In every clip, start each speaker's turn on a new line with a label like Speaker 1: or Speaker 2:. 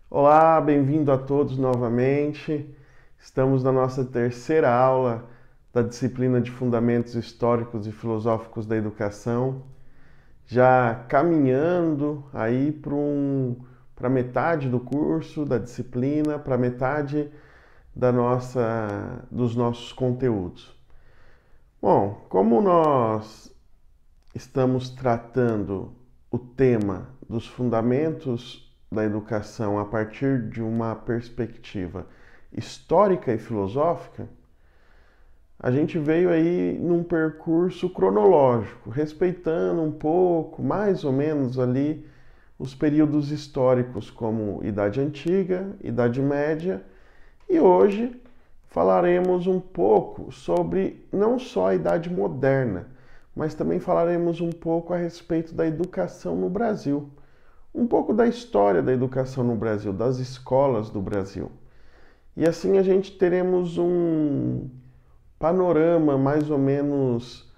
Speaker 1: Olá, bem-vindo a todos novamente. Estamos na nossa terceira aula da disciplina de Fundamentos Históricos e Filosóficos da Educação, já caminhando aí para metade do curso, da disciplina, para metade dos nossos conteúdos. Bom, como nós estamos tratando o tema dos fundamentos da educação a partir de uma perspectiva histórica e filosófica, a gente veio aí num percurso cronológico, respeitando um pouco, mais ou menos ali, os períodos históricos como Idade Antiga, Idade Média, e hoje falaremos um pouco sobre não só a Idade Moderna, mas também falaremos um pouco a respeito da educação no Brasil, um pouco da história da educação no Brasil, das escolas do Brasil. E assim a gente teremos um panorama mais ou menos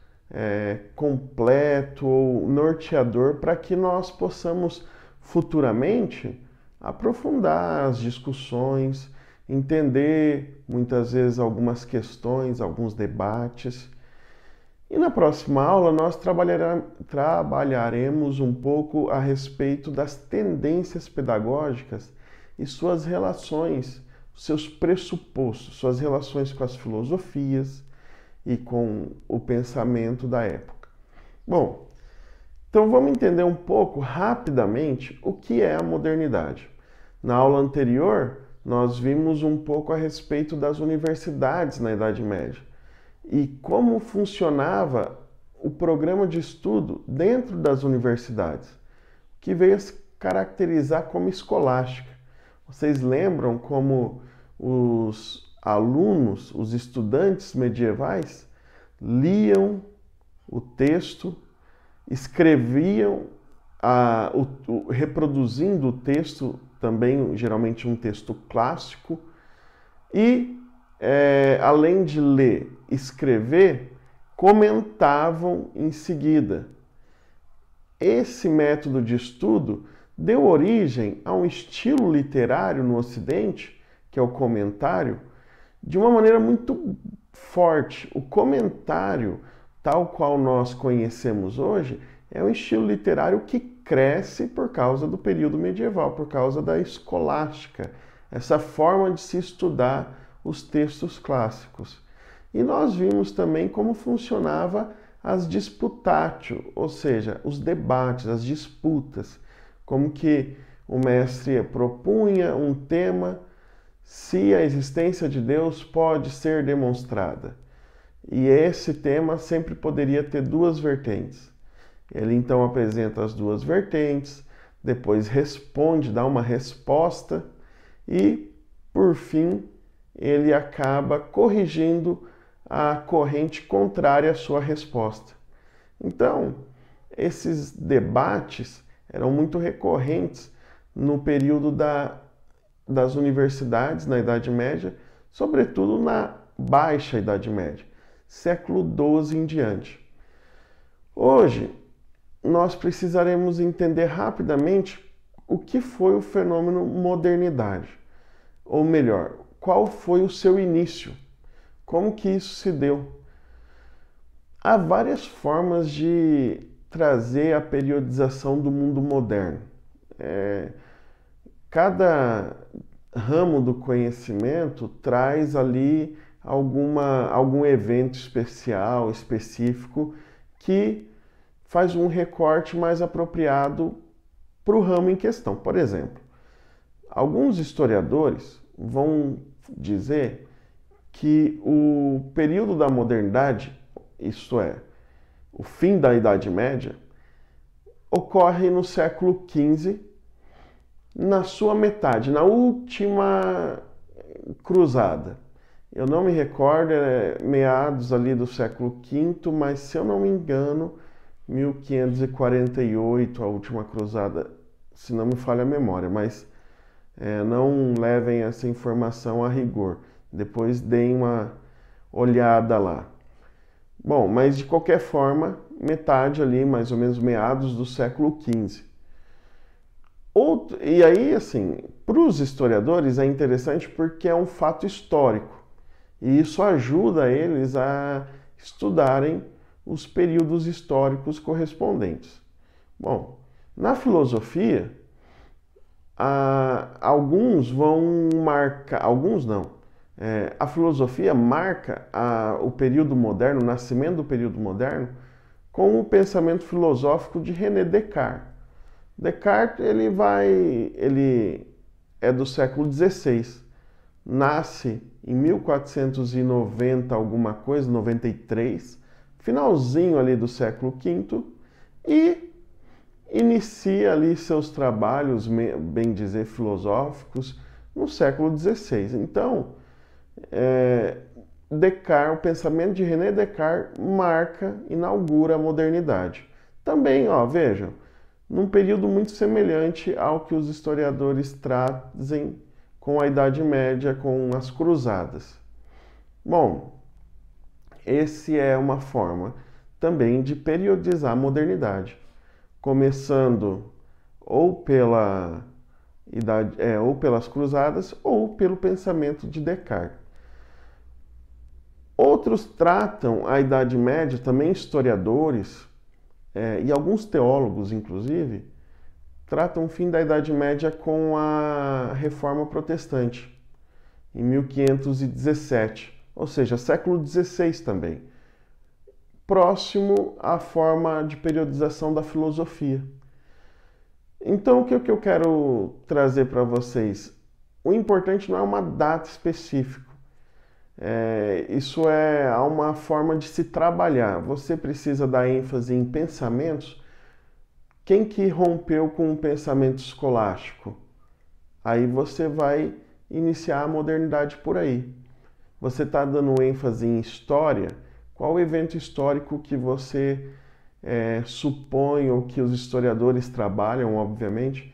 Speaker 1: completo ou norteador para que nós possamos futuramente aprofundar as discussões, entender muitas vezes algumas questões, alguns debates. E na próxima aula nós trabalharemos um pouco a respeito das tendências pedagógicas e suas relações, seus pressupostos, suas relações com as filosofias e com o pensamento da época. Bom, então vamos entender um pouco rapidamente o que é a modernidade. Na aula anterior, nós vimos um pouco a respeito das universidades na Idade Média e como funcionava o programa de estudo dentro das universidades, que veio a se caracterizar como escolástica. Vocês lembram como os alunos, os estudantes medievais, liam o texto, escreviam, reproduzindo o texto, também geralmente um texto clássico, e além de ler, escrever, comentavam em seguida. Esse método de estudo deu origem a um estilo literário no Ocidente, que é o comentário, de uma maneira muito forte. O comentário, tal qual nós conhecemos hoje, é um estilo literário que cresce por causa do período medieval, por causa da escolástica, essa forma de se estudar os textos clássicos. E nós vimos também como funcionava as disputatio, ou seja, os debates, as disputas, como que o mestre propunha um tema, se a existência de Deus pode ser demonstrada. E esse tema sempre poderia ter duas vertentes. Ele então apresenta as duas vertentes, depois responde, dá uma resposta e, por fim, ele acaba corrigindo a corrente contrária à sua resposta. Então, esses debates eram muito recorrentes no período das universidades, na Idade Média, sobretudo na Baixa Idade Média, século XII em diante. Hoje, nós precisaremos entender rapidamente o que foi o fenômeno modernidade, ou melhor, qual foi o seu início, como que isso se deu. Há várias formas de trazer a periodização do mundo moderno. Cada ramo do conhecimento traz ali algum evento especial, específico, que faz um recorte mais apropriado para o ramo em questão. Por exemplo, alguns historiadores vão dizer que o período da modernidade, isto é, o fim da Idade Média, ocorre no século XV, na sua metade, na última cruzada. Eu não me recordo, meados ali do século V, mas se eu não me engano, 1548, a última cruzada, se não me falha a memória, mas não levem essa informação a rigor. Depois deem uma olhada lá. Bom, mas de qualquer forma, metade ali, mais ou menos meados do século XV. E aí, assim, para os historiadores é interessante porque é um fato histórico. E isso ajuda eles a estudarem os períodos históricos correspondentes. Bom, na filosofia, alguns vão marcar, alguns não. A filosofia marca o período moderno, o nascimento do período moderno, com o pensamento filosófico de René Descartes. Descartes ele é do século XVI, nasce em 1490 alguma coisa, 93, finalzinho ali do século V, e inicia ali seus trabalhos, bem dizer, filosóficos, no século XVI. Então, Descartes, o pensamento de René Descartes inaugura a modernidade. Também, vejam, num período muito semelhante ao que os historiadores trazem com a Idade Média, com as Cruzadas. Bom, esse é uma forma também de periodizar a modernidade, começando ou pelas Cruzadas ou pelo pensamento de Descartes. Outros tratam a Idade Média, também historiadores, e alguns teólogos, inclusive, tratam o fim da Idade Média com a Reforma Protestante, em 1517, ou seja, século XVI também, próximo à forma de periodização da filosofia. Então, o que eu quero trazer para vocês? O importante não é uma data específica. Isso é uma forma de se trabalhar. Você precisa dar ênfase em pensamentos. Quem que rompeu com o pensamento escolástico? Aí você vai iniciar a modernidade por aí. Você está dando ênfase em história? Qual o evento histórico que você supõe, ou que os historiadores trabalham, obviamente,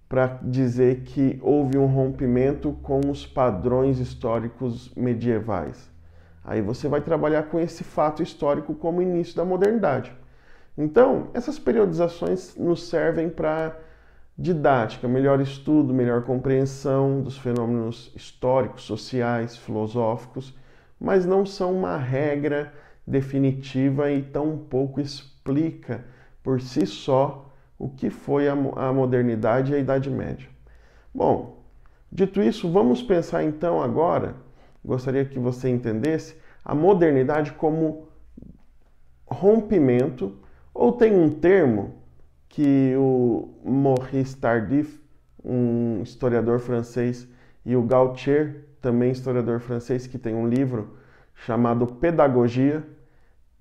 Speaker 1: para dizer que houve um rompimento com os padrões históricos medievais? Aí você vai trabalhar com esse fato histórico como início da modernidade. Então, essas periodizações nos servem para didática, melhor estudo, melhor compreensão dos fenômenos históricos, sociais, filosóficos, mas não são uma regra definitiva e tampouco explica por si só o que foi a modernidade e a Idade Média. Bom, dito isso, vamos pensar então agora, gostaria que você entendesse a modernidade como rompimento, ou tem um termo que o Maurice Tardif, um historiador francês, e o Gautier, também historiador francês, que tem um livro chamado Pedagogia,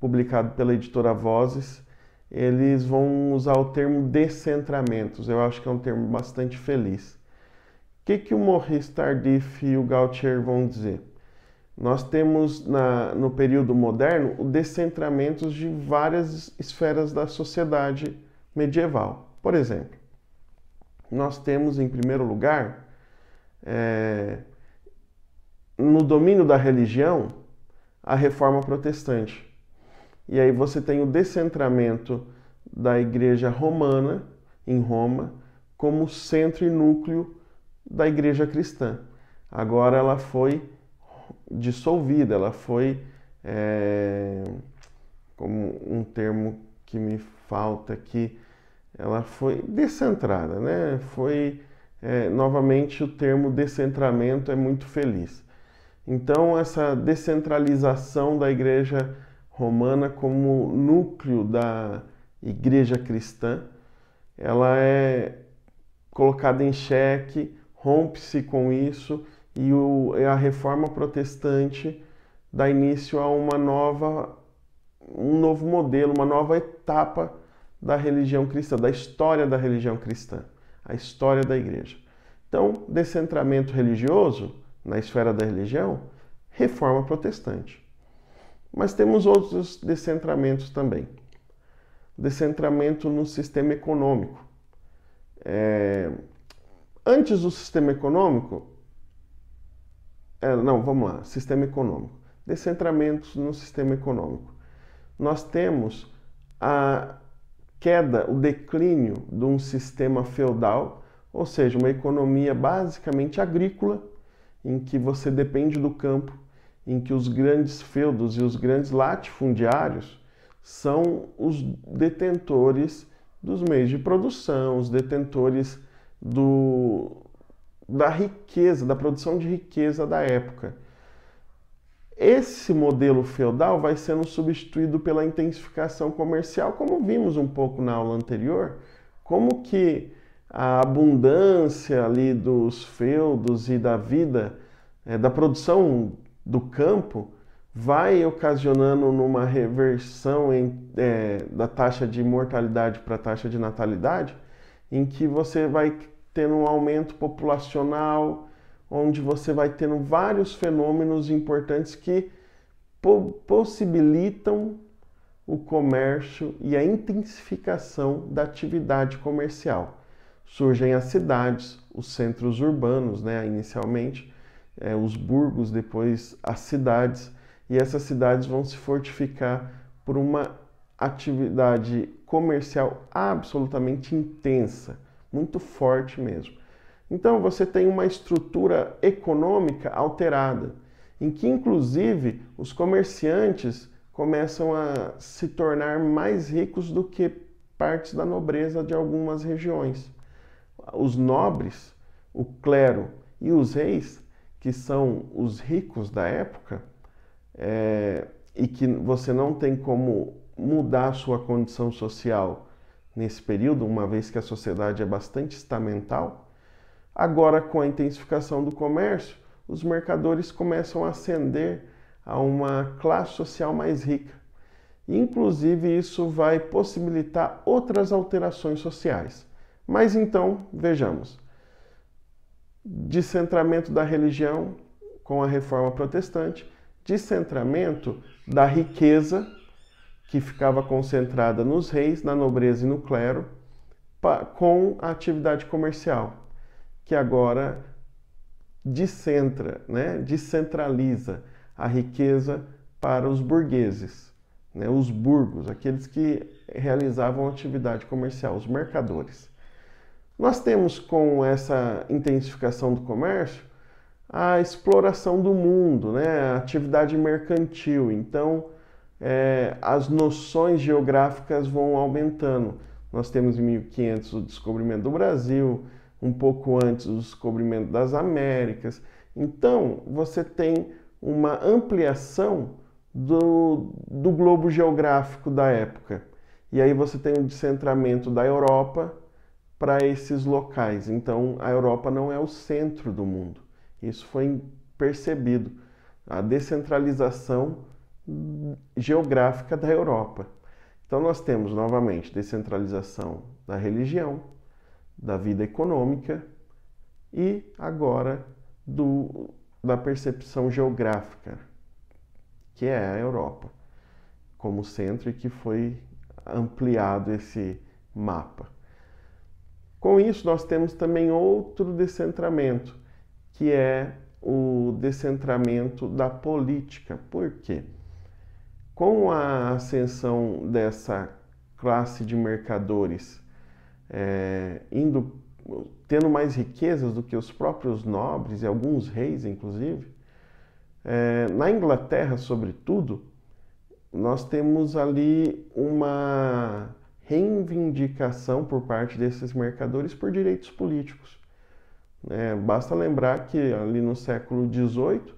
Speaker 1: publicado pela editora Vozes, eles vão usar o termo descentramentos. Eu acho que é um termo bastante feliz. O que o Maurice Tardif e o Gautier vão dizer? Nós temos no período moderno o descentramento de várias esferas da sociedade medieval. Por exemplo, nós temos em primeiro lugar, no domínio da religião, a Reforma Protestante. E aí você tem o descentramento da Igreja Romana, em Roma, como centro e núcleo da Igreja Cristã. Agora ela foi dissolvida, ela foi, como um termo que me falta aqui, ela foi descentrada, né? Novamente o termo descentramento é muito feliz. Então essa descentralização da Igreja Romana como núcleo da Igreja Cristã, ela é colocada em xeque, rompe-se com isso, e a Reforma Protestante dá início a um novo modelo, uma nova etapa da religião cristã, da história da religião cristã, a história da Igreja. Então, descentramento religioso na esfera da religião, Reforma Protestante. Mas temos outros descentramentos também. Descentramento no sistema econômico. Antes do sistema econômico, vamos lá, sistema econômico. Descentramentos no sistema econômico. Nós temos a queda, o declínio de um sistema feudal, ou seja, uma economia basicamente agrícola, em que você depende do campo, em que os grandes feudos e os grandes latifundiários são os detentores dos meios de produção, os detentores da riqueza, da produção de riqueza da época. Esse modelo feudal vai sendo substituído pela intensificação comercial, como vimos um pouco na aula anterior, como que a abundância ali dos feudos e da vida, da produção do campo, vai ocasionando numa reversão da taxa de mortalidade para a taxa de natalidade, em que você vai tendo um aumento populacional, onde você vai tendo vários fenômenos importantes que possibilitam o comércio e a intensificação da atividade comercial. Surgem as cidades, os centros urbanos, né, inicialmente, os burgos, depois as cidades, e essas cidades vão se fortificar por uma atividade comercial absolutamente intensa, muito forte mesmo. Então você tem uma estrutura econômica alterada, em que inclusive os comerciantes começam a se tornar mais ricos do que partes da nobreza de algumas regiões. Os nobres, o clero e os reis, que são os ricos da época, e que você não tem como mudar a sua condição social nesse período, uma vez que a sociedade é bastante estamental. Agora, com a intensificação do comércio, os mercadores começam a ascender a uma classe social mais rica. Inclusive, isso vai possibilitar outras alterações sociais. Mas então, vejamos. Descentramento da religião com a Reforma Protestante, descentramento da riqueza, que ficava concentrada nos reis, na nobreza e no clero, com a atividade comercial, que agora descentraliza a riqueza para os burgueses, né, os burgos, aqueles que realizavam atividade comercial, os mercadores. Nós temos, com essa intensificação do comércio, a exploração do mundo, né, a atividade mercantil. Então, as noções geográficas vão aumentando. Nós temos em 1500 o descobrimento do Brasil, um pouco antes o descobrimento das Américas. Então, você tem uma ampliação do globo geográfico da época. E aí você tem o descentramento da Europa para esses locais. Então, a Europa não é o centro do mundo. Isso foi percebido. A descentralização geográfica da Europa. Então, nós temos, novamente, descentralização da religião, da vida econômica e, agora, da percepção geográfica, que é a Europa como centro e que foi ampliado esse mapa. Com isso, nós temos também outro descentramento, que é o descentramento da política. Por quê? Com a ascensão dessa classe de mercadores tendo mais riquezas do que os próprios nobres e alguns reis, inclusive, na Inglaterra, sobretudo, nós temos ali uma reivindicação por parte desses mercadores por direitos políticos. Basta lembrar que ali no século XVIII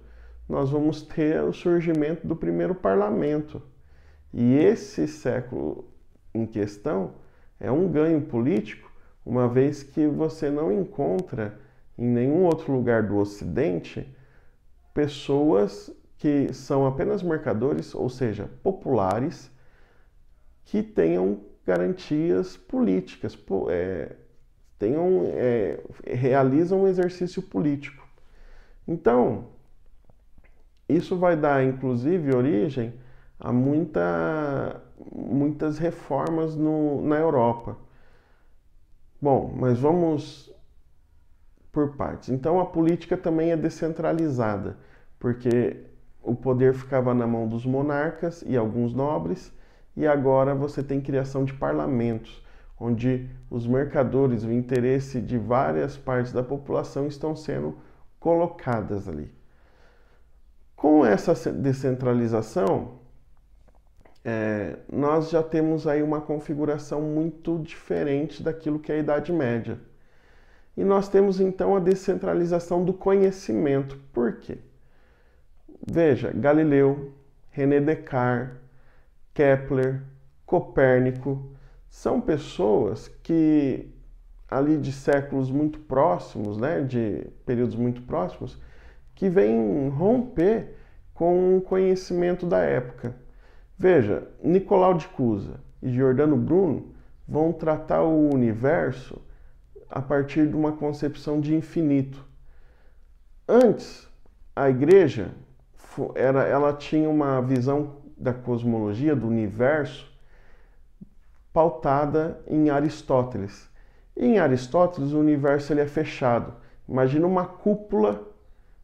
Speaker 1: nós vamos ter o surgimento do primeiro parlamento. E esse século em questão é um ganho político, uma vez que você não encontra em nenhum outro lugar do Ocidente pessoas que são apenas mercadores, ou seja, populares, que tenham garantias políticas, realizam um exercício político. Então, isso vai dar, inclusive, origem a muitas reformas na Europa. Bom, mas vamos por partes. Então, a política também é descentralizada, porque o poder ficava na mão dos monarcas e alguns nobres, e agora você tem criação de parlamentos, onde os mercadores, o interesse de várias partes da população estão sendo colocadas ali. Com essa descentralização, nós já temos aí uma configuração muito diferente daquilo que é a Idade Média. E nós temos então a descentralização do conhecimento. Por quê? Veja, Galileu, René Descartes, Kepler, Copérnico, são pessoas que ali de séculos muito próximos, né, de períodos muito próximos, que vêm romper com o conhecimento da época. Veja, Nicolau de Cusa e Giordano Bruno vão tratar o universo a partir de uma concepção de infinito. Antes, a igreja ela tinha uma visão da cosmologia, do universo, pautada em Aristóteles. E em Aristóteles, o universo ele é fechado. Imagina uma cúpula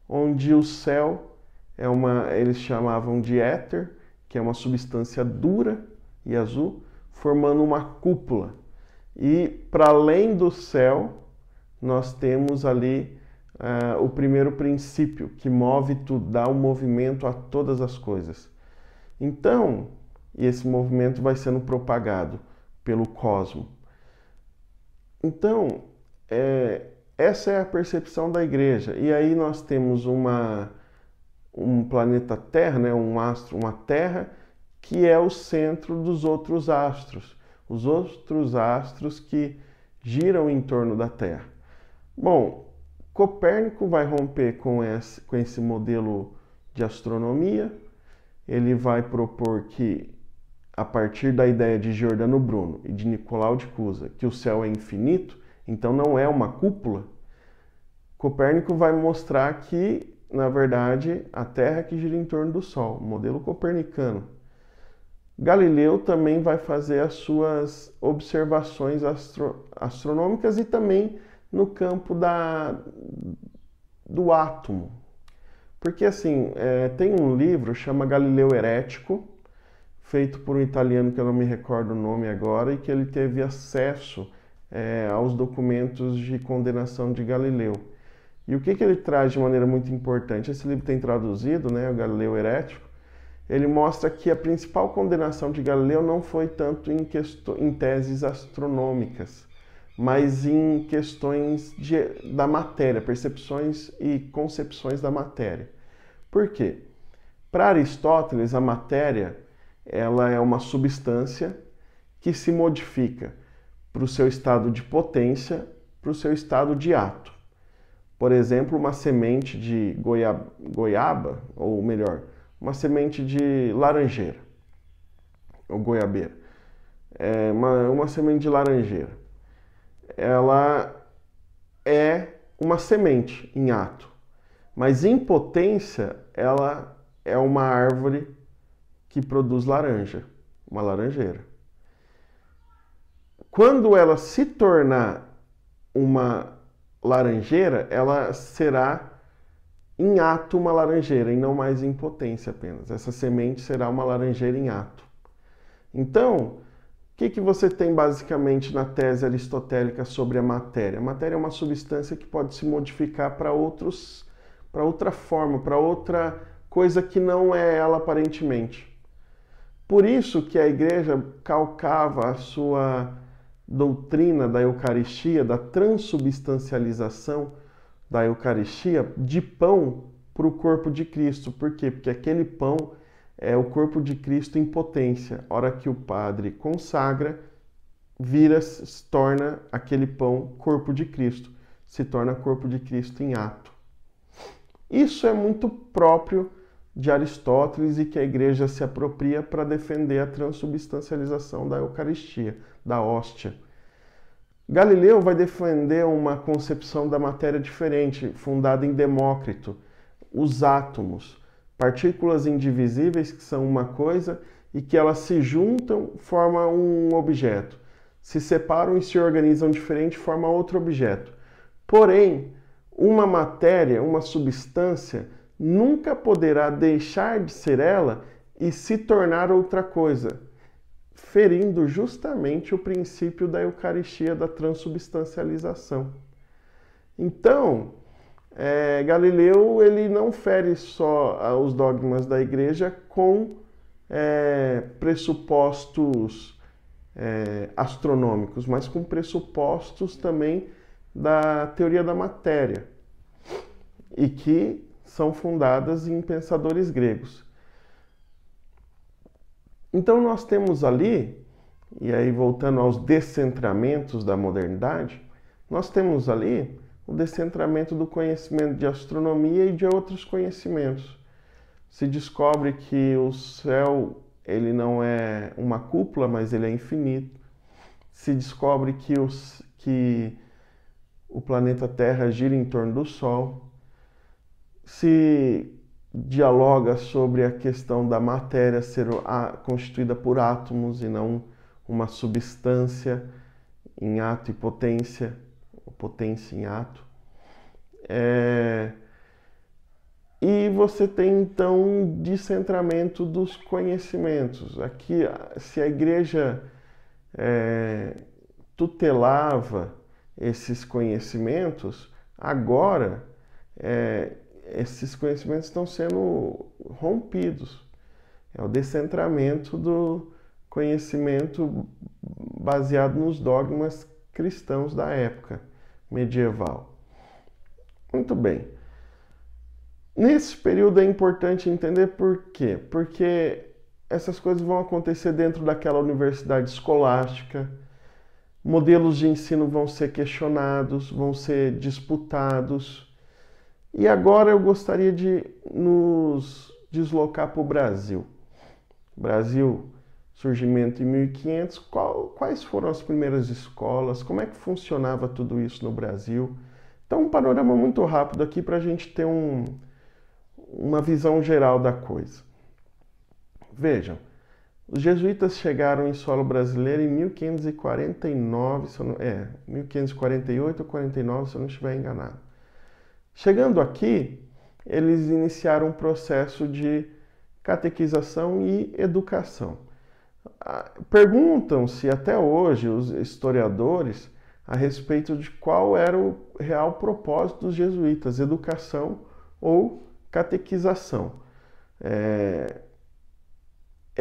Speaker 1: onde o céu eles chamavam de éter, que é uma substância dura e azul, formando uma cúpula. E para além do céu, nós temos ali o primeiro princípio, que move tudo, dá um movimento a todas as coisas. Então, esse movimento vai sendo propagado pelo cosmo. Então, essa é a percepção da igreja. E aí nós temos um planeta Terra, né, um astro, uma Terra, que é o centro dos outros astros. Os outros astros que giram em torno da Terra. Bom, Copérnico vai romper com esse modelo de astronomia. Ele vai propor que, a partir da ideia de Giordano Bruno e de Nicolau de Cusa, que o céu é infinito, então não é uma cúpula, Copérnico vai mostrar que, na verdade, a Terra é que gira em torno do Sol, modelo copernicano. Galileu também vai fazer as suas observações astronômicas e também no campo do átomo. Porque assim, tem um livro chama Galileu Herético, feito por um italiano que eu não me recordo o nome agora, e que ele teve acesso aos documentos de condenação de Galileu. E o que ele traz de maneira muito importante? Esse livro tem traduzido, né, o Galileu Herético. Ele mostra que a principal condenação de Galileu não foi tanto em teses astronômicas, mas em questões da matéria, percepções e concepções da matéria. Por quê? Para Aristóteles, a matéria ela é uma substância que se modifica para o seu estado de potência, para o seu estado de ato. Por exemplo, uma semente de goiaba, ou melhor, uma semente de laranjeira, ou goiabeira. Uma semente de laranjeira. Ela é uma semente em ato, mas em potência ela é uma árvore que produz laranja, uma laranjeira. Quando ela se tornar uma laranjeira, ela será em ato uma laranjeira e não mais em potência apenas. Essa semente será uma laranjeira em ato. Então, o que você tem basicamente na tese aristotélica sobre a matéria? A matéria é uma substância que pode se modificar para outra forma, para outra coisa que não é ela aparentemente. Por isso que a igreja calcava a sua doutrina da Eucaristia, da transubstancialização da Eucaristia, de pão para o corpo de Cristo. Por quê? Porque aquele pão é o corpo de Cristo em potência. A hora que o padre consagra, se torna aquele pão corpo de Cristo. Se torna corpo de Cristo em ato. Isso é muito próprio de Aristóteles e que a igreja se apropria para defender a transubstancialização da Eucaristia, da hóstia. Galileu vai defender uma concepção da matéria diferente, fundada em Demócrito, os átomos, partículas indivisíveis que são uma coisa e que elas se juntam, formam um objeto. Se separam e se organizam diferente, formam outro objeto. Porém, uma matéria, uma substância, nunca poderá deixar de ser ela e se tornar outra coisa. ferindo justamente o princípio da Eucaristia, da transubstancialização. Então, Galileu ele não fere só os dogmas da Igreja com pressupostos astronômicos, mas com pressupostos também da teoria da matéria, e que são fundadas em pensadores gregos. Então nós temos ali, e aí voltando aos descentramentos da modernidade, nós temos ali o descentramento do conhecimento de astronomia e de outros conhecimentos. Se descobre que o céu ele não é uma cúpula, mas ele é infinito. Se descobre que o planeta Terra gira em torno do Sol. Se dialoga sobre a questão da matéria ser constituída por átomos e não uma substância em ato e potência, ou potência em ato. E você tem então um descentramento dos conhecimentos. Aqui, se a Igreja tutelava esses conhecimentos, agora esses conhecimentos estão sendo rompidos. É o descentramento do conhecimento baseado nos dogmas cristãos da época medieval. Muito bem. Nesse período é importante entender por quê? Porque essas coisas vão acontecer dentro daquela universidade escolástica, modelos de ensino vão ser questionados, vão ser disputados. E agora eu gostaria de nos deslocar para o Brasil. Brasil, surgimento em 1500, quais foram as primeiras escolas, como é que funcionava tudo isso no Brasil? Então, um panorama muito rápido aqui para a gente ter uma visão geral da coisa. Vejam, os jesuítas chegaram em solo brasileiro em 1549, 1548 ou 49, se eu não estiver enganado. Chegando aqui, eles iniciaram um processo de catequização e educação. Perguntam-se até hoje os historiadores a respeito de qual era o real propósito dos jesuítas, educação ou catequização. É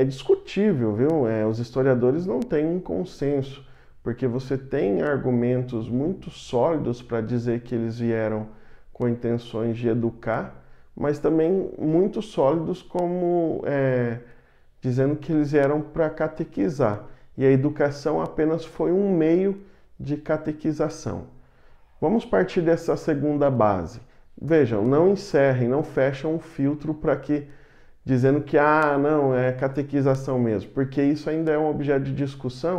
Speaker 1: discutível, viu? Os historiadores não têm um consenso, porque você tem argumentos muito sólidos para dizer que eles vieram com intenções de educar, mas também muito sólidos como dizendo que eles vieram para catequizar. E a educação apenas foi um meio de catequização. Vamos partir dessa segunda base. Vejam, não encerrem, não fechem um filtro para que dizendo que não, é catequização mesmo, porque isso ainda é um objeto de discussão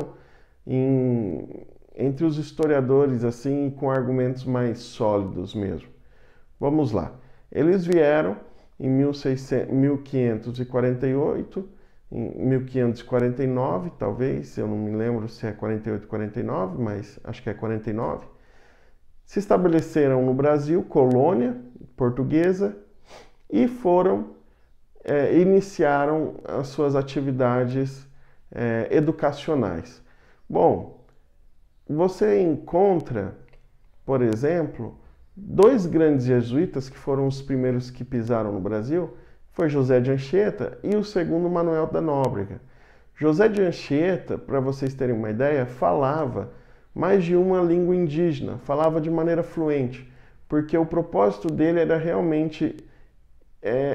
Speaker 1: entre os historiadores, assim, com argumentos mais sólidos mesmo. Vamos lá. Eles vieram em 1548, em 1549, talvez, eu não me lembro se é 48 ou 49, mas acho que é 49. Se estabeleceram no Brasil, colônia portuguesa, e iniciaram as suas atividades educacionais. Bom, você encontra, por exemplo, dois grandes jesuítas que foram os primeiros que pisaram no Brasil, foi José de Anchieta e o segundo Manuel da Nóbrega. José de Anchieta, para vocês terem uma ideia, falava mais de uma língua indígena, falava de maneira fluente, porque o propósito dele era realmente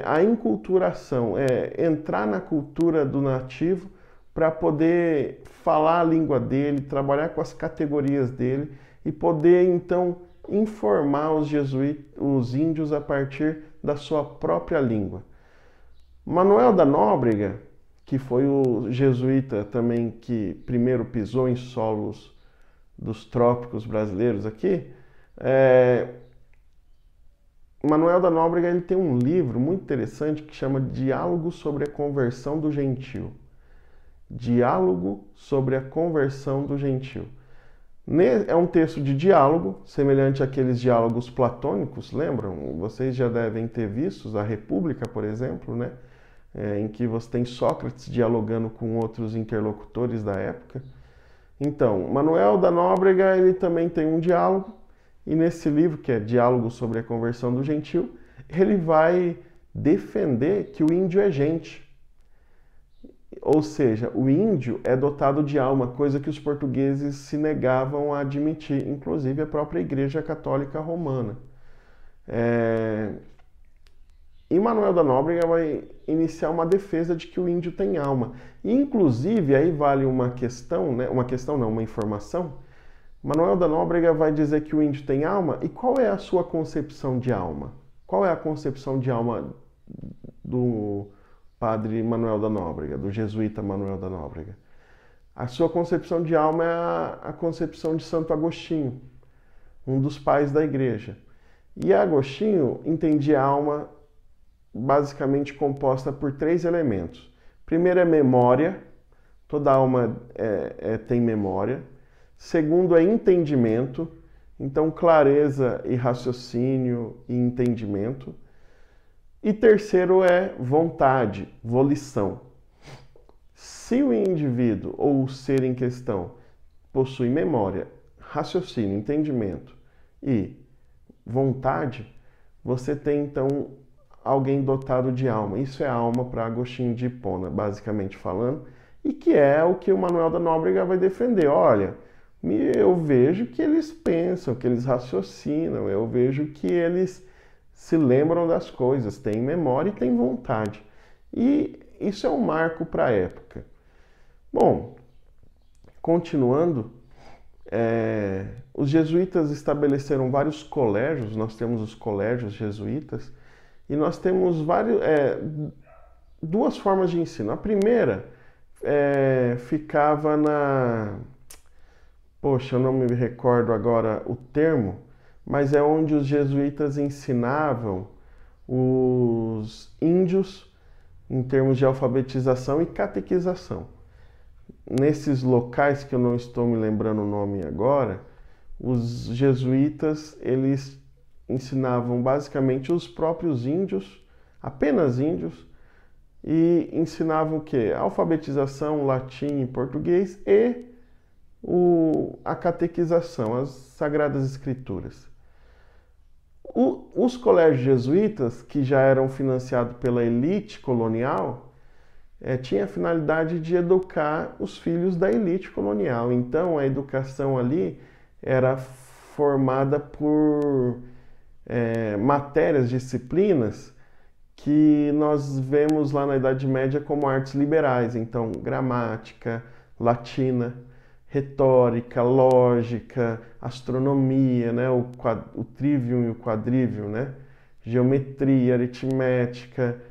Speaker 1: a enculturação, entrar na cultura do nativo para poder falar a língua dele, trabalhar com as categorias dele e poder então informar os índios a partir da sua própria língua. Manuel da Nóbrega, que foi o jesuíta também que primeiro pisou em solos dos trópicos brasileiros aqui, Manuel da Nóbrega ele tem um livro muito interessante que chama Diálogo sobre a Conversão do Gentio. Diálogo sobre a Conversão do Gentio. É um texto de diálogo, semelhante àqueles diálogos platônicos, lembram? Vocês já devem ter visto a República, por exemplo, né? em que você tem Sócrates dialogando com outros interlocutores da época. Então, Manuel da Nóbrega, ele também tem um diálogo, e nesse livro, que é Diálogo sobre a Conversão do Gentil, ele vai defender que o índio é gente. Ou seja, o índio é dotado de alma, coisa que os portugueses se negavam a admitir, inclusive a própria Igreja Católica Romana. E Manuel da Nóbrega vai iniciar uma defesa de que o índio tem alma. E, inclusive, aí vale uma questão, né? Uma informação. Manuel da Nóbrega vai dizer que o índio tem alma, e qual é a sua concepção de alma? Qual é a concepção de alma do padre Manuel da Nóbrega, do jesuíta Manuel da Nóbrega? A sua concepção de alma é a concepção de Santo Agostinho, um dos pais da igreja. E Agostinho entendia a alma basicamente composta por 3 elementos. Primeiro é memória, toda alma tem memória. Segundo é entendimento, então clareza e raciocínio e entendimento. E terceiro é vontade, volição. Se o indivíduo ou o ser em questão possui memória, raciocínio, entendimento e vontade, você tem então alguém dotado de alma. Isso é alma para Agostinho de Hipona, basicamente falando, e que é o que o Manuel da Nóbrega vai defender. Olha, eu vejo que eles pensam, que eles raciocinam, eu vejo que eles se lembram das coisas, têm memória e têm vontade. E isso é um marco para a época. Bom, continuando, os jesuítas estabeleceram vários colégios, nós temos os colégios jesuítas, e nós temos duas formas de ensino. A primeira ficava Poxa, eu não me recordo agora o termo, mas é onde os jesuítas ensinavam os índios em termos de alfabetização e catequização. Nesses locais, que eu não estou me lembrando o nome agora, os jesuítas, eles ensinavam basicamente os próprios índios, apenas índios, e ensinavam o quê? Alfabetização, latim e português e a catequização, as Sagradas Escrituras. Os colégios jesuítas, que já eram financiados pela elite colonial, tinha a finalidade de educar os filhos da elite colonial. Então, a educação ali era formada por matérias, disciplinas, que nós vemos lá na Idade Média como artes liberais. Então, gramática, latina, retórica, lógica, astronomia, né? o trivium e o quadrivium, né? Geometria, aritmética,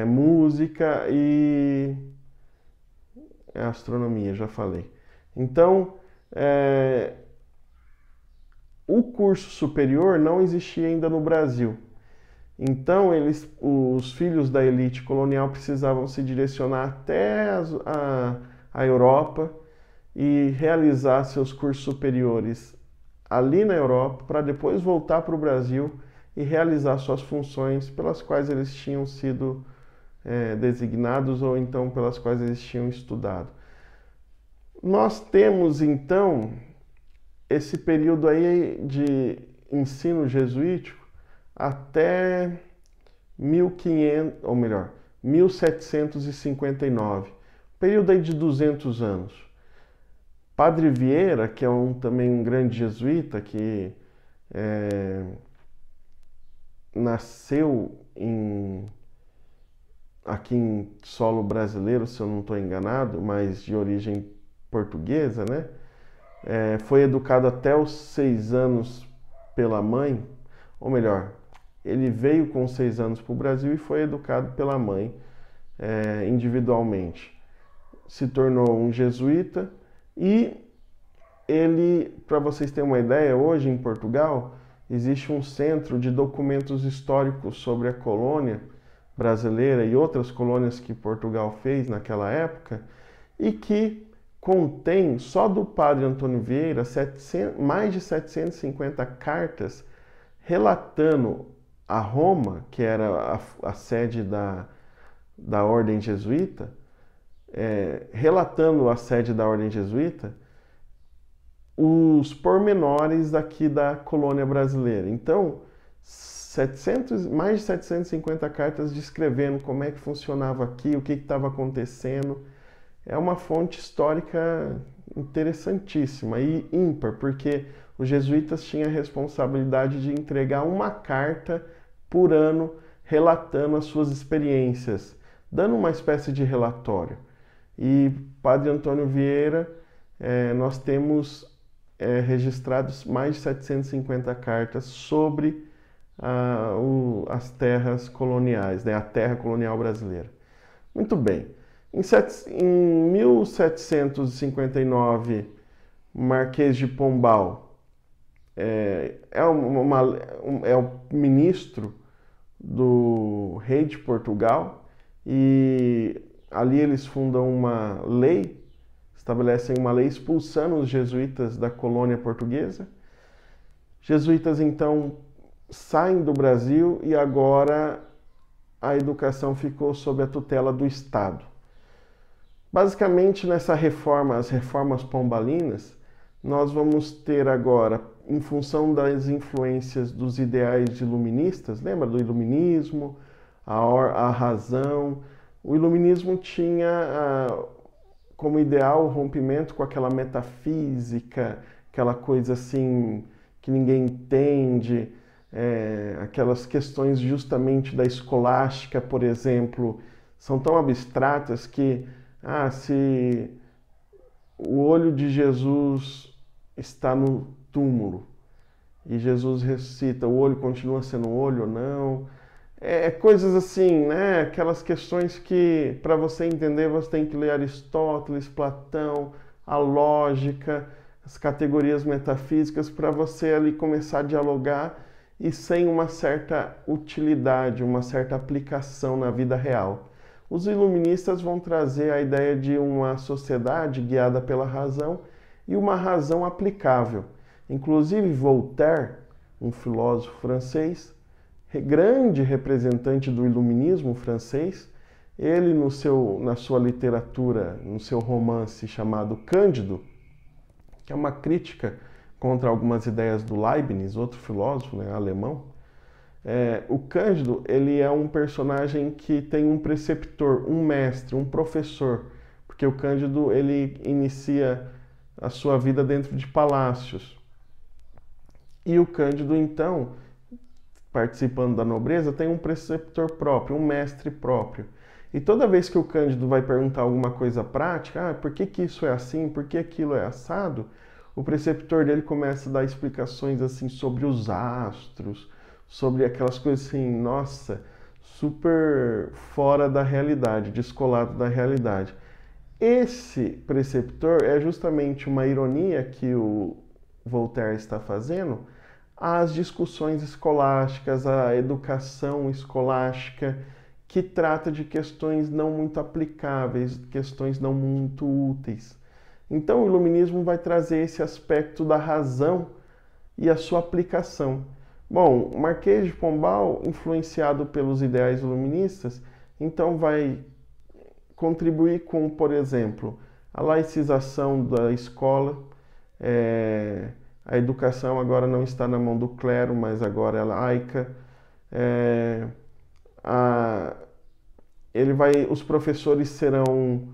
Speaker 1: música e astronomia, já falei. Então, o curso superior não existia ainda no Brasil. Então, os filhos da elite colonial precisavam se direcionar até a Europa e realizar seus cursos superiores ali na Europa, para depois voltar para o Brasil e realizar suas funções pelas quais eles tinham sido designados ou então pelas quais eles tinham estudado. Nós temos então esse período aí de ensino jesuítico até 1759, período aí de 200 anos. Padre Vieira, que é também um grande jesuíta, que nasceu aqui em solo brasileiro, se eu não estou enganado, mas de origem portuguesa, né? Foi educado até os 6 anos pela mãe, ou melhor, ele veio com 6 anos para o Brasil e foi educado pela mãe individualmente. Se tornou um jesuíta e ele, para vocês terem uma ideia, hoje em Portugal existe um centro de documentos históricos sobre a colônia brasileira e outras colônias que Portugal fez naquela época e que contém, só do padre Antônio Vieira, mais de 750 cartas relatando a Roma, que era a sede da Ordem Jesuíta, relatando a sede da Ordem Jesuíta, os pormenores aqui da colônia brasileira. Então, mais de 750 cartas descrevendo como é que funcionava aqui, o que estava acontecendo. É uma fonte histórica interessantíssima e ímpar, porque os jesuítas tinham a responsabilidade de entregar uma carta por ano relatando as suas experiências, dando uma espécie de relatório. E Padre Antônio Vieira, nós temos registrados mais de 750 cartas sobre as terras coloniais, né, a terra colonial brasileira. Muito bem. Em 1759, Marquês de Pombal é o ministro do rei de Portugal, e ali eles fundam uma lei, estabelecem uma lei expulsando os jesuítas da colônia portuguesa. Jesuítas então saem do Brasil e agora a educação ficou sob a tutela do Estado. Basicamente, nessa reforma, as reformas pombalinas, nós vamos ter agora, em função das influências dos ideais iluministas, lembra do iluminismo, a razão? O iluminismo tinha como ideal o rompimento com aquela metafísica, aquela coisa assim que ninguém entende, aquelas questões justamente da escolástica, por exemplo, são tão abstratas que se o olho de Jesus está no túmulo e Jesus ressuscita, o olho continua sendo um olho ou não? Coisas assim, né? Aquelas questões que, para você entender, você tem que ler Aristóteles, Platão, a lógica, as categorias metafísicas, para você ali começar a dialogar e sem uma certa utilidade, uma certa aplicação na vida real. Os iluministas vão trazer a ideia de uma sociedade guiada pela razão e uma razão aplicável. Inclusive Voltaire, um filósofo francês, grande representante do iluminismo francês, ele na sua literatura, no seu romance chamado Cândido, que é uma crítica contra algumas ideias do Leibniz, outro filósofo, né, alemão. O Cândido, ele é um personagem que tem um preceptor, um mestre, um professor, porque o Cândido, ele inicia a sua vida dentro de palácios. E o Cândido, então, participando da nobreza, tem um preceptor próprio, um mestre próprio. E toda vez que o Cândido vai perguntar alguma coisa prática, por que isso é assim, por que aquilo é assado, o preceptor dele começa a dar explicações assim sobre os astros, sobre aquelas coisas assim, nossa, super fora da realidade, descolado da realidade. Esse preceptor é justamente uma ironia que o Voltaire está fazendo às discussões escolásticas, à educação escolástica, que trata de questões não muito aplicáveis, questões não muito úteis. Então o iluminismo vai trazer esse aspecto da razão e a sua aplicação. Bom, o Marquês de Pombal, influenciado pelos ideais iluministas, então vai contribuir com, por exemplo, a laicização da escola. A educação agora não está na mão do clero, mas agora é laica. Os professores serão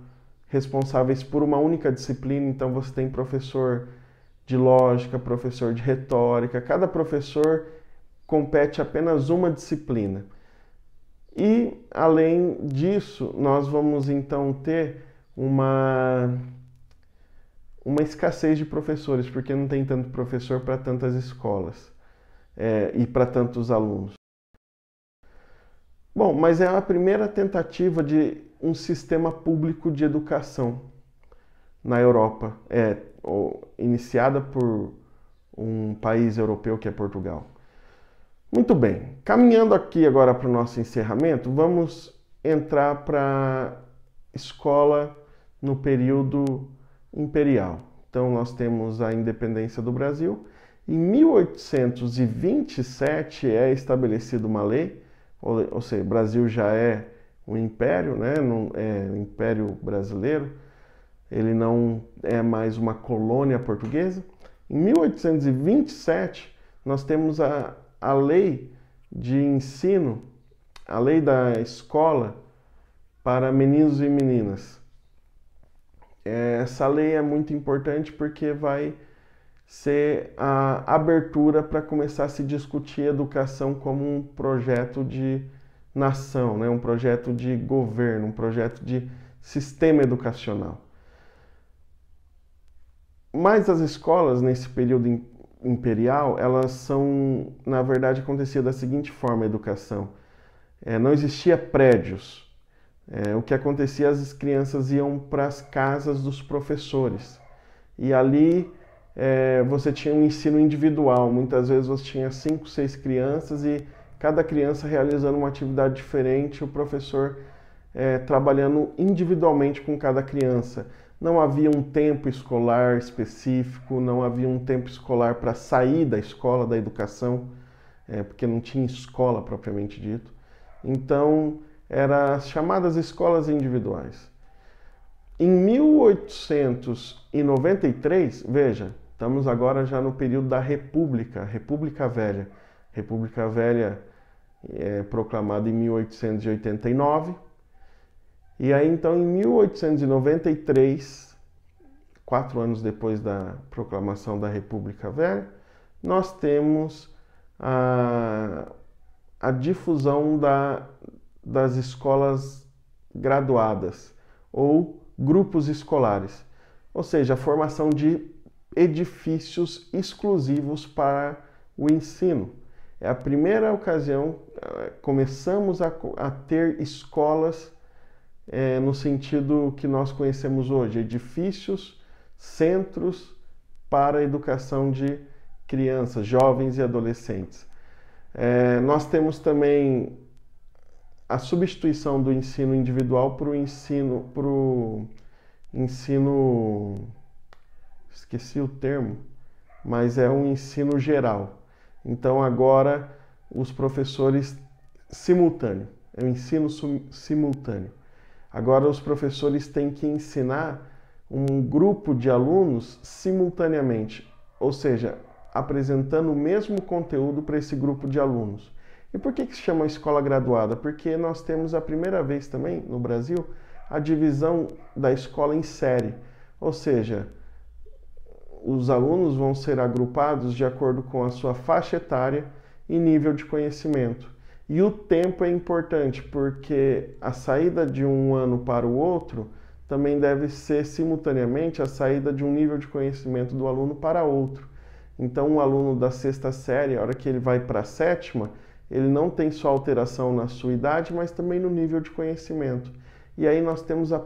Speaker 1: responsáveis por uma única disciplina, então você tem professor de lógica, professor de retórica, cada professor compete apenas uma disciplina. E, além disso, nós vamos então ter uma escassez de professores, porque não tem tanto professor para tantas escolas e para tantos alunos. Bom, mas é a primeira tentativa de um sistema público de educação na Europa, iniciada por um país europeu que é Portugal. Muito bem, caminhando aqui agora para o nosso encerramento, vamos entrar para a escola no período imperial. Então nós temos a independência do Brasil. Em 1827 é estabelecida uma lei, ou seja, o Brasil já é o Império, né? O Império Brasileiro, ele não é mais uma colônia portuguesa. Em 1827, nós temos a lei de ensino, a lei da escola para meninos e meninas. Essa lei é muito importante porque vai ser a abertura para começar a se discutir educação como um projeto de nação, né? Um projeto de governo, um projeto de sistema educacional. Mas as escolas, nesse período imperial, elas são, na verdade, acontecia da seguinte forma a educação. Não existia prédios. O que acontecia, as crianças iam para as casas dos professores. E ali você tinha um ensino individual. Muitas vezes você tinha 5, 6 crianças e cada criança realizando uma atividade diferente, o professor trabalhando individualmente com cada criança. Não havia um tempo escolar específico, não havia um tempo escolar para sair da escola, da educação, porque não tinha escola propriamente dito. Então, eram as chamadas escolas individuais. Em 1893, veja, estamos agora já no período da República, República Velha. República Velha é proclamada em 1889. E aí, então, em 1893, 4 anos depois da proclamação da República Velha, nós temos a difusão das escolas graduadas ou grupos escolares, ou seja, a formação de edifícios exclusivos para o ensino. É a primeira ocasião começamos a ter escolas no sentido que nós conhecemos hoje, edifícios, centros para a educação de crianças, jovens e adolescentes. Nós temos também a substituição do ensino individual para o ensino, esqueci o termo, mas é um ensino geral. Então agora os professores simultâneo, é o ensino simultâneo. Agora os professores têm que ensinar um grupo de alunos simultaneamente, ou seja, apresentando o mesmo conteúdo para esse grupo de alunos. E por que se chama escola graduada? Porque nós temos a primeira vez também no Brasil a divisão da escola em série, ou seja, os alunos vão ser agrupados de acordo com a sua faixa etária e nível de conhecimento. E o tempo é importante, porque a saída de um ano para o outro também deve ser simultaneamente a saída de um nível de conhecimento do aluno para outro. Então, um aluno da 6ª série, a hora que ele vai para a 7ª, ele não tem só alteração na sua idade, mas também no nível de conhecimento. E aí nós temos a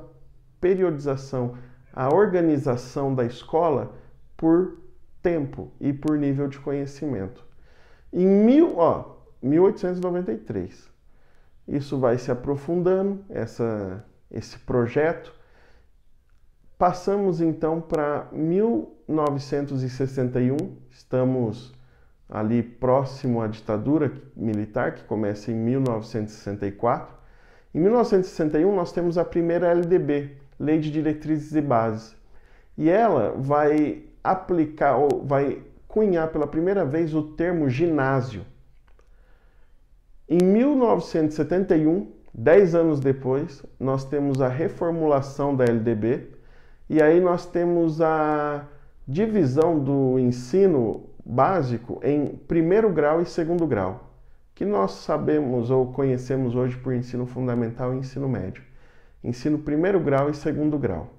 Speaker 1: periodização, a organização da escola por tempo e por nível de conhecimento. Em 1893. Isso vai se aprofundando, esse projeto. Passamos então para 1961, estamos ali próximo à ditadura militar, que começa em 1964. Em 1961 nós temos a primeira LDB, Lei de Diretrizes e Bases, e ela vai aplicar, ou vai cunhar pela primeira vez o termo ginásio. Em 1971, 10 anos depois, nós temos a reformulação da LDB e aí nós temos a divisão do ensino básico em primeiro grau e segundo grau, que nós sabemos ou conhecemos hoje por ensino fundamental e ensino médio. Ensino primeiro grau e segundo grau.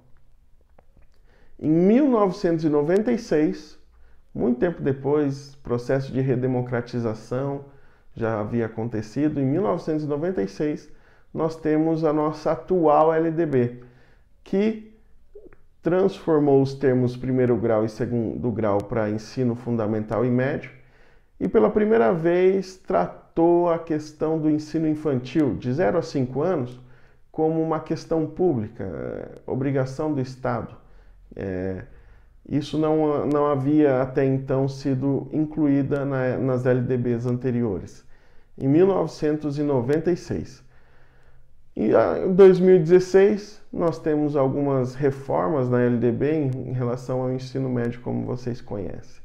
Speaker 1: Em 1996, muito tempo depois, processo de redemocratização já havia acontecido. Em 1996, nós temos a nossa atual LDB, que transformou os termos primeiro grau e segundo grau para ensino fundamental e médio e pela primeira vez tratou a questão do ensino infantil de 0 a 5 anos como uma questão pública, obrigação do Estado. Isso não havia até então sido incluída nas LDBs anteriores. Em 1996. E em 2016 nós temos algumas reformas na LDB em relação ao ensino médio, como vocês conhecem.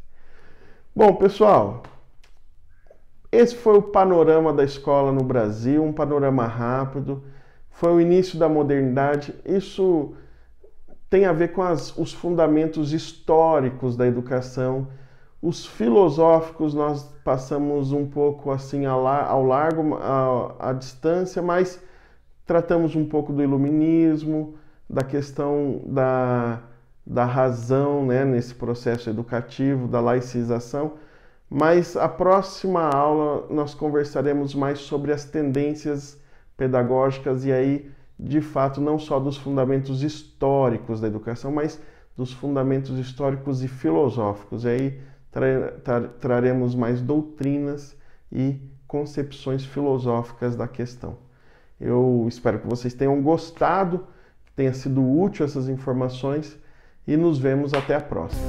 Speaker 1: Bom, pessoal, esse foi o panorama da escola no Brasil, um panorama rápido. Foi o início da modernidade. Isso tem a ver com os fundamentos históricos da educação. Os filosóficos nós passamos um pouco assim ao largo, à distância, mas tratamos um pouco do iluminismo, da questão da razão, né, nesse processo educativo, da laicização. Mas a próxima aula nós conversaremos mais sobre as tendências pedagógicas e aí, de fato, não só dos fundamentos históricos da educação, mas dos fundamentos históricos e filosóficos. E aí traremos mais doutrinas e concepções filosóficas da questão. Eu espero que vocês tenham gostado, que tenha sido útil essas informações e nos vemos até a próxima.